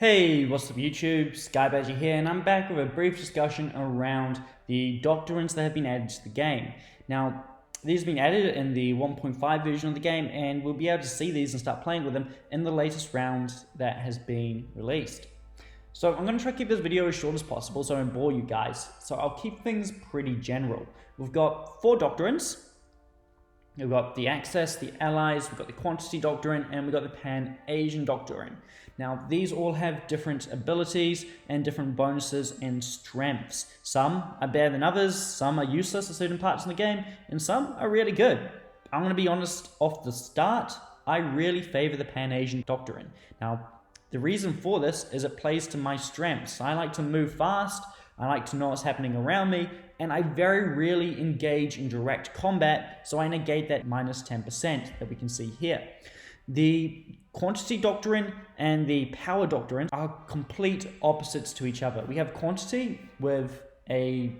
Hey, what's up YouTube? Skybadger here, and I'm back with a brief discussion around the doctrines that have been added to the game. Now, these have been added in the 1.5 version of the game, and we'll be able to see these and start playing with them in the latest round that has been released. So I'm going to try to keep this video as short as possible so I don't bore you guys. So I'll keep things pretty general. We've got 4 doctrines. We've got the Access, the Allies, we've got the Quantity Doctrine, and we've got the Pan-Asian Doctrine. Now, these all have different abilities and different bonuses and strengths. Some are better than others, some are useless at certain parts in the game, and some are really good. I'm going to be honest off the start, I really favor the Pan-Asian Doctrine. Now, the reason for this is it plays to my strengths. I like to move fast, I like to know what's happening around me, and I very rarely engage in direct combat, so I negate that minus 10% that we can see here. The Quantity Doctrine and the Power Doctrine are complete opposites to each other. We have Quantity with a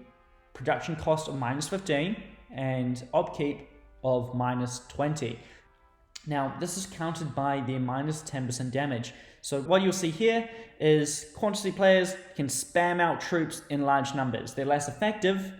production cost of minus 15 and upkeep of minus 20. Now, this is countered by the minus 10% damage. So what you'll see here is Quantity players can spam out troops in large numbers. They're less effective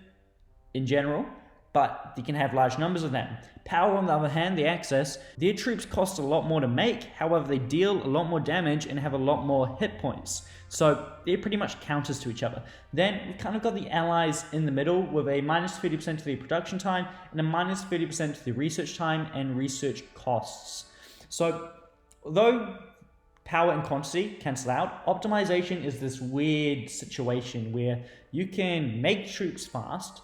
in general, but you can have large numbers of them. Power, on the other hand, the Access, their troops cost a lot more to make, however they deal a lot more damage and have a lot more hit points. So they're pretty much counters to each other. Then we've kind of got the Allies in the middle with a minus 30% to the production time and a minus 30% to the research time and research costs. So although Power and Quantity cancel out, optimization is this weird situation where you can make troops fast,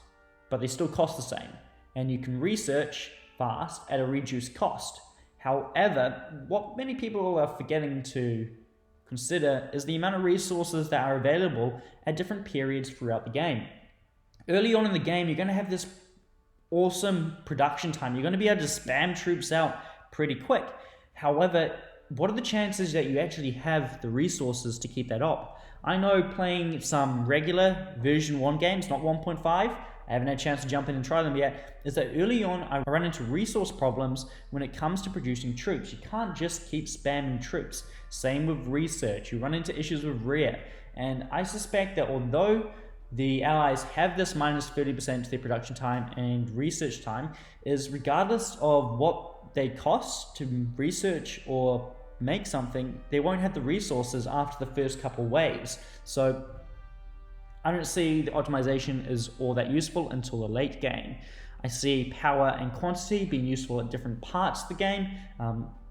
but they still cost the same, and you can research fast at a reduced cost. However, what many people are forgetting to consider is the amount of resources that are available at different periods throughout the game. Early on in the game, you're going to have this awesome production time. You're going to be able to spam troops out pretty quick. However, what are the chances that you actually have the resources to keep that up? I know playing some regular version 1 games, not 1.5, I haven't had a chance to jump in and try them yet, is that early on I run into resource problems when it comes to producing troops. You can't just keep spamming troops. Same with research. You run into issues with rear. And I suspect that although the Allies have this minus 30% to their production time and research time, is regardless of what they cost to research or make something, they won't have the resources after the first couple waves. So I don't see the optimization as all that useful until the late game. I see Power and Quantity being useful at different parts of the game.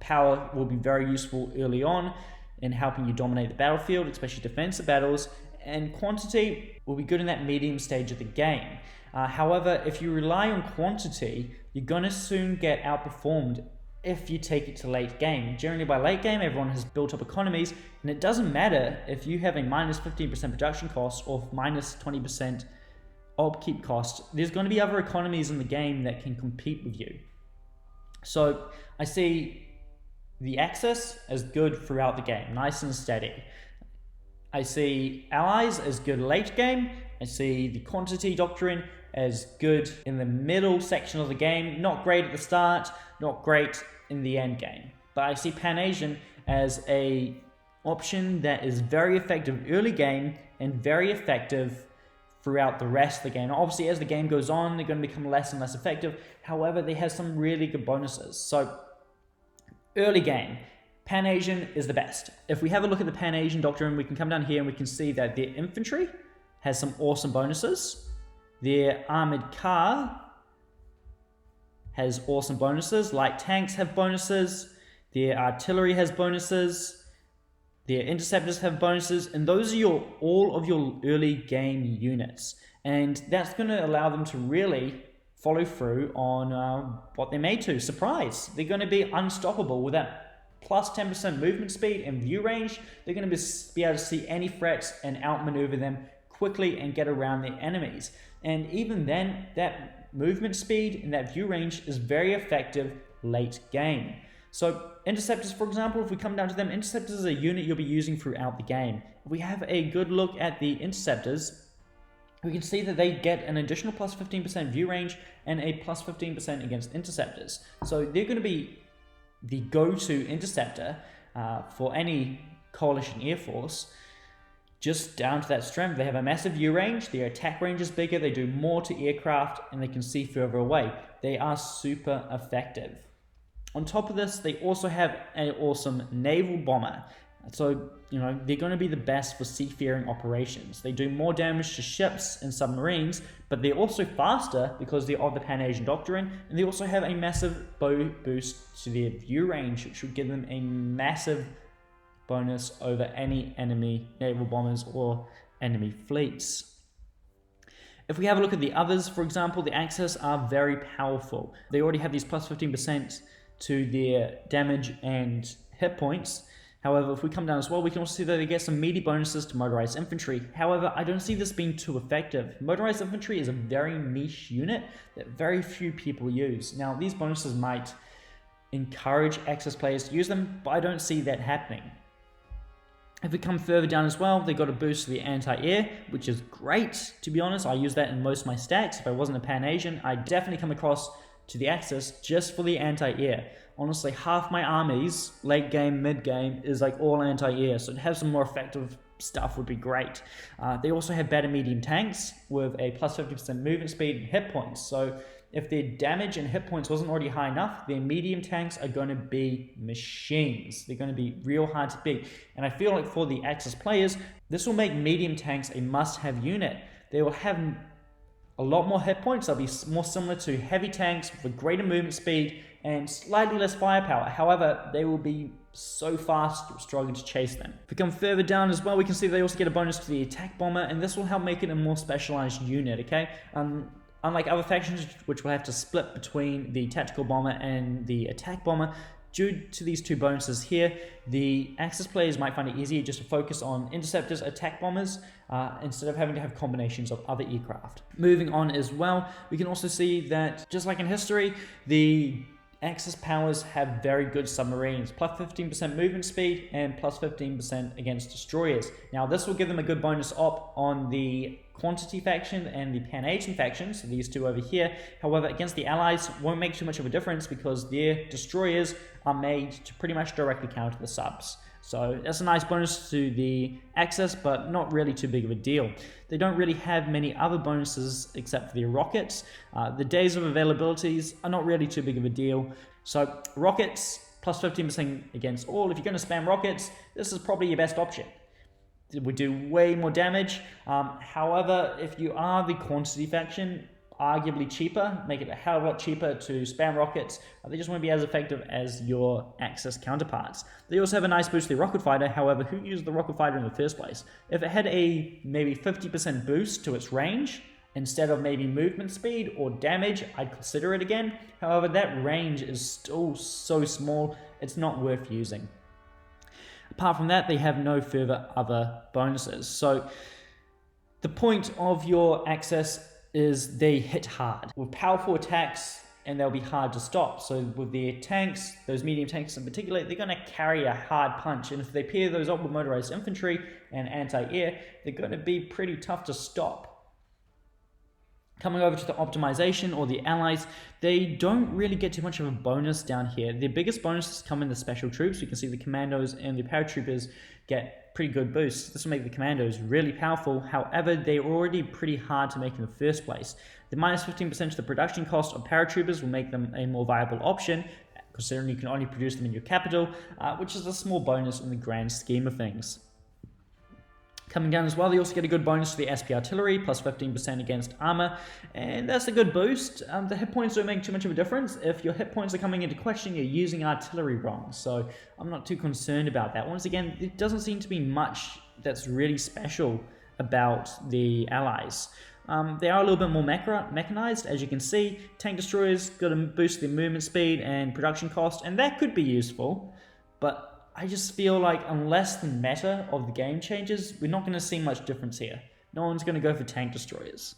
Power will be very useful early on in helping you dominate the battlefield, especially defensive battles, and Quantity will be good in that medium stage of the game. However, if you rely on Quantity, you're going to soon get outperformed if you take it to late game. Generally by late game, everyone has built up economies, and it doesn't matter if you have a minus 15% production cost or minus 20% upkeep cost. There's going to be other economies in the game that can compete with you. So I see the Access as good throughout the game, nice and steady. I see Allies as good late game. I see the Quantity Doctrine as good in the middle section of the game, not great at the start, not great in the end game. But I see Pan-Asian as a option that is very effective early game and very effective throughout the rest of the game. Obviously, as the game goes on, they're going to become less and less effective. However, they have some really good bonuses. So early game, Pan-Asian is the best. If we have a look at the Pan-Asian Doctrine, we can come down here and we can see that their infantry has some awesome bonuses. Their armored car has awesome bonuses. Light tanks have bonuses. Their artillery has bonuses. Their interceptors have bonuses. And those are all of your early game units. And that's going to allow them to really follow through on what they're made to. Surprise! They're going to be unstoppable with that plus 10% movement speed and view range. They're going to be able to see any threats and outmaneuver them quickly and get around their enemies. And even then, that movement speed and that view range is very effective late game. So interceptors, for example, if we come down to them, interceptors is a unit you'll be using throughout the game. If we have a good look at the interceptors, we can see that they get an additional plus 15% view range and a plus 15% against interceptors. So they're going to be the go-to interceptor for any Coalition Air Force, just down to that strength. They have a massive view range, their attack range is bigger, they do more to aircraft, and they can see further away. They are super effective. On top of this, they also have an awesome naval bomber. So, they're going to be the best for seafaring operations. They do more damage to ships and submarines, but they're also faster because they're of the Pan-Asian Doctrine, and they also have a massive boost to their view range, which should give them a massive bonus over any enemy naval bombers or enemy fleets. If we have a look at the others, for example, the Axis are very powerful. They already have these plus 15% to their damage and hit points. However, if we come down as well, we can also see that they get some meaty bonuses to motorized infantry. However, I don't see this being too effective. Motorized infantry is a very niche unit that very few people use. Now, these bonuses might encourage Axis players to use them, but I don't see that happening. If we come further down as well, they got a boost to the anti-air, which is great, to be honest. I use that in most of my stacks. If I wasn't a Pan-Asian, I'd definitely come across to the Axis just for the anti-air. Honestly, half my armies, late game, mid game, is like all anti-air, so to have some more effective stuff would be great. They also have better medium tanks with a plus 50% movement speed and hit points. So if their damage and hit points wasn't already high enough, their medium tanks are going to be machines. They're going to be real hard to beat. And I feel like for the Axis players, this will make medium tanks a must-have unit. They will have a lot more hit points. They'll be more similar to heavy tanks with a greater movement speed and slightly less firepower. However, they will be so fast, you'll struggle to chase them. If we come further down as well, we can see they also get a bonus to the attack bomber, and this will help make it a more specialized unit, okay? Unlike other factions, which will have to split between the tactical bomber and the attack bomber, due to these two bonuses here, the Axis players might find it easier just to focus on interceptors, attack bombers, instead of having to have combinations of other aircraft. Moving on as well, we can also see that, just like in history, the Axis powers have very good submarines, plus 15% movement speed and plus 15% against destroyers. Now this will give them a good bonus op on the Quantity faction and the Pan-Asian faction, so these two over here. However, against the Allies, won't make too much of a difference because their destroyers are made to pretty much directly counter the subs. So that's a nice bonus to the Axis, but not really too big of a deal. They don't really have many other bonuses except for their rockets. The days of availabilities are not really too big of a deal. So rockets, plus 15% against all. If you're going to spam rockets, this is probably your best option. It would do way more damage. However, if you are the Quantity faction, arguably cheaper, make it a hell of a lot cheaper to spam rockets. They just won't be as effective as your Axis counterparts. They also have a nice boost to the rocket fighter. However, who used the rocket fighter in the first place? If it had a maybe 50% boost to its range instead of maybe movement speed or damage, I'd consider it again. However, that range is still so small, it's not worth using. Apart from that, they have no further other bonuses. So the point of your Axis is they hit hard with powerful attacks, and they'll be hard to stop. So with their tanks, those medium tanks in particular, they're going to carry a hard punch, and if they pair those up with motorized infantry and anti-air, they're going to be pretty tough to stop. Coming over to the optimization or the allies, they don't really get too much of a bonus down here. Their biggest bonuses come in the special troops. You can see the commandos and the paratroopers get pretty good boosts. This will make the commandos really powerful. However, they're already pretty hard to make in the first place. The minus 15% to the production cost of paratroopers will make them a more viable option, considering you can only produce them in your capital, which is a small bonus in the grand scheme of things. Coming down as well, they also get a good bonus to the SP artillery, plus 15% against armor, and that's a good boost. The hit points don't make too much of a difference. If your hit points are coming into question, you're using artillery wrong, so I'm not too concerned about that. Once again, it doesn't seem to be much that's really special about the allies. They are a little bit more mechanized, as you can see. Tank destroyers got to boost their movement speed and production cost, and that could be useful, but I just feel like unless the meta of the game changes, we're not going to see much difference here. No one's going to go for tank destroyers.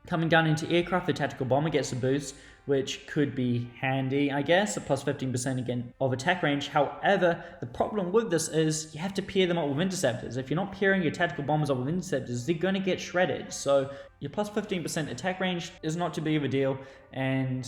Coming down into aircraft, the tactical bomber gets a boost, which could be handy, I guess, a plus 15% again of attack range. However, the problem with this is you have to pair them up with interceptors. If you're not pairing your tactical bombers up with interceptors, they're going to get shredded. So your plus 15% attack range is not too big of a deal and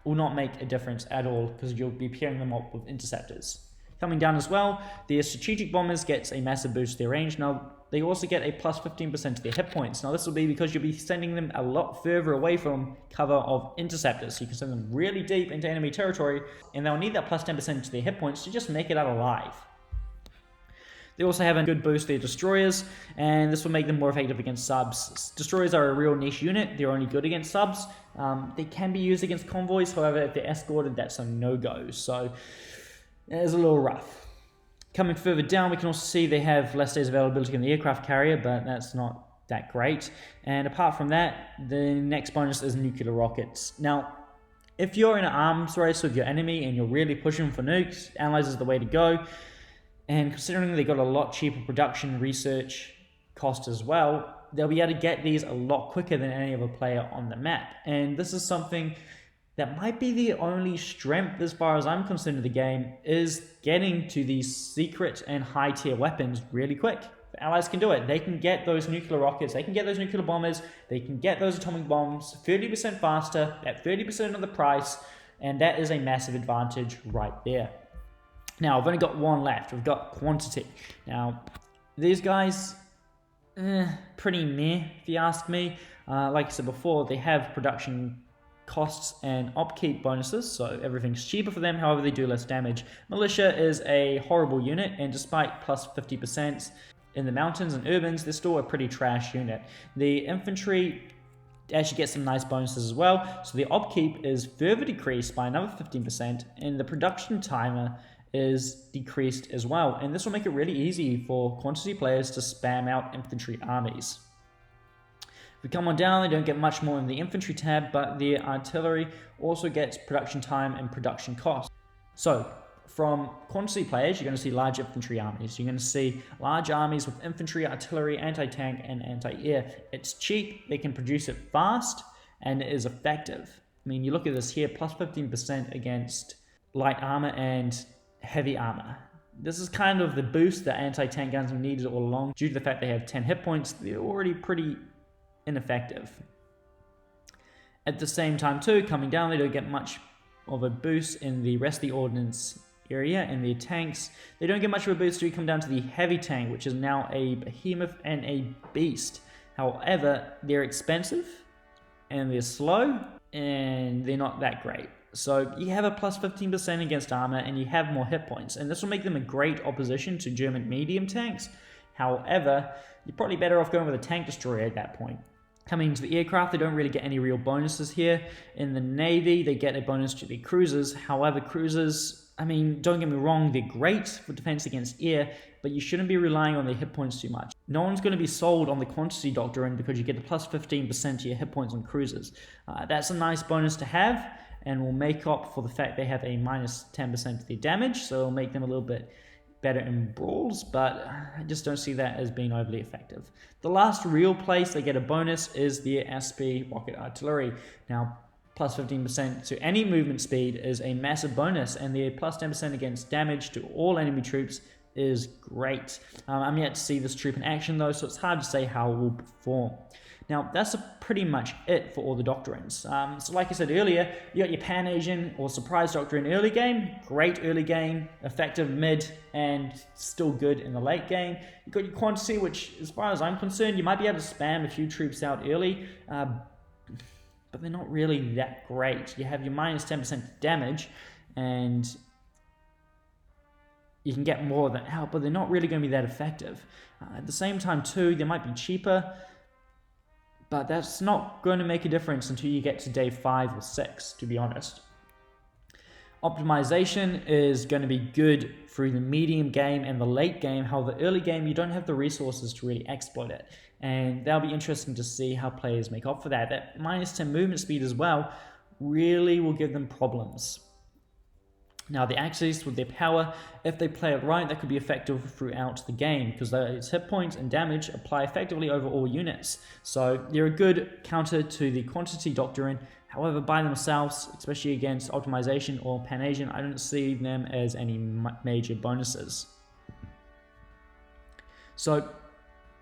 will not make a difference at all because you'll be pairing them up with interceptors. Coming down as well, the strategic bombers gets a massive boost to their range. Now, they also get a plus 15% to their hit points. Now, this will be because you'll be sending them a lot further away from cover of interceptors. So you can send them really deep into enemy territory, and they'll need that plus 10% to their hit points to just make it out alive. They also have a good boost to their destroyers, and this will make them more effective against subs. Destroyers are a real niche unit. They're only good against subs. They can be used against convoys. However, if they're escorted, that's a no-go. So it's a little rough. Coming further down, we can also see they have less days availability on the aircraft carrier, but that's not that great. And apart from that, the next bonus is nuclear rockets. Now, if you're in an arms race with your enemy and you're really pushing for nukes, Analyze is the way to go. And considering they got a lot cheaper production research cost as well, they'll be able to get these a lot quicker than any other player on the map. And this is something that might be the only strength, as far as I'm concerned, of the game, is getting to these secret and high tier weapons really quick. The Allies can do it. They can get those nuclear rockets, they can get those nuclear bombers, they can get those atomic bombs 30% faster at 30% of the price, and that is a massive advantage right there. Now, I've only got one left. We've got quantity. Now, these guys, pretty meh, if you ask me. Like I said before, they have production costs and upkeep bonuses, so everything's cheaper for them. However, they do less damage. Militia is a horrible unit, and despite plus 50% in the mountains and urbans, they're still a pretty trash unit. The infantry actually get some nice bonuses as well. So the upkeep is further decreased by another 15%, and the production timer is decreased as well, and this will make it really easy for quantity players to spam out infantry armies. If we come on down, they don't get much more in the infantry tab, but the artillery also gets production time and production cost. So from quantity players, you're going to see large infantry armies. You're going to see large armies with infantry, artillery, anti-tank, and anti-air. It's cheap, they can produce it fast, and it is effective. I mean, you look at this here, plus 15% against light armor and heavy armor. This is kind of the boost that anti-tank guns have needed all along. Due to the fact they have 10 hit points, they're already pretty ineffective. At the same time too, coming down, they don't get much of a boost in the rest of the ordnance area, and the tanks, they don't get much of a boost until you come down to the heavy tank, which is now a behemoth and a beast. However, they're expensive, and they're slow, and they're not that great. So you have a plus 15% against armor, and you have more hit points, and this will make them a great opposition to German medium tanks. However, you're probably better off going with a tank destroyer at that point. Coming to the aircraft, they don't really get any real bonuses here. In the Navy, they get a bonus to the cruisers. However, cruisers, I mean, don't get me wrong, they're great for defense against air, but you shouldn't be relying on their hit points too much. No one's going to be sold on the quantity doctrine because you get a plus 15% to your hit points on cruisers. That's a nice bonus to have, and will make up for the fact they have a minus 10% to their damage, so it'll make them a little bit better in brawls, but I just don't see that as being overly effective. The last real place they get a bonus is the SP rocket artillery. Now, plus 15% to any movement speed is a massive bonus, and the plus 10% against damage to all enemy troops is great. I'm yet to see this troop in action though, so it's hard to say how it will perform. Now, that's pretty much it for all the doctrines. So like I said earlier, you got your Pan-Asian or Surprise Doctrine early game, great early game, effective mid, and still good in the late game. You got your Quantity, which, as far as I'm concerned, you might be able to spam a few troops out early, but they're not really that great. You have your minus 10% damage, and you can get more of that out, but they're not really going to be that effective. At the same time, too, they might be cheaper, but that's not going to make a difference until you get to day 5 or 6, to be honest. Optimization is going to be good through the medium game and the late game. However, the early game, you don't have the resources to really exploit it. And that'll be interesting to see how players make up for that. That minus 10 movement speed as well really will give them problems. Now, the Axis with their power, if they play it right, that could be effective throughout the game because its hit points and damage apply effectively over all units. So they're a good counter to the Quantity Doctrine. However, by themselves, especially against Optimization or Pan-Asian, I don't see them as any major bonuses. So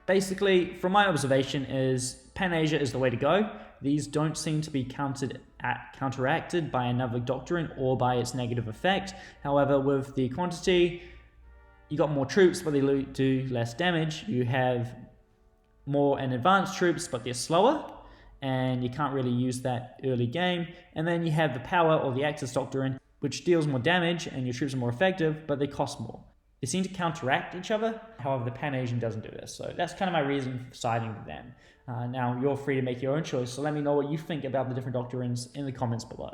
basically, from my observation, is Pan-Asia is the way to go. These don't seem to be counteracted by another doctrine or by its negative effect. However, with the quantity, you got more troops, but they do less damage. You have more and advanced troops, but they're slower, and you can't really use that early game. And then you have the power or the Axis doctrine, which deals more damage, and your troops are more effective, but they cost more. They seem to counteract each other. However, the Pan-Asian doesn't do this. So that's kind of my reason for siding with them. Now, you're free to make your own choice. So let me know what you think about the different doctrines in the comments below.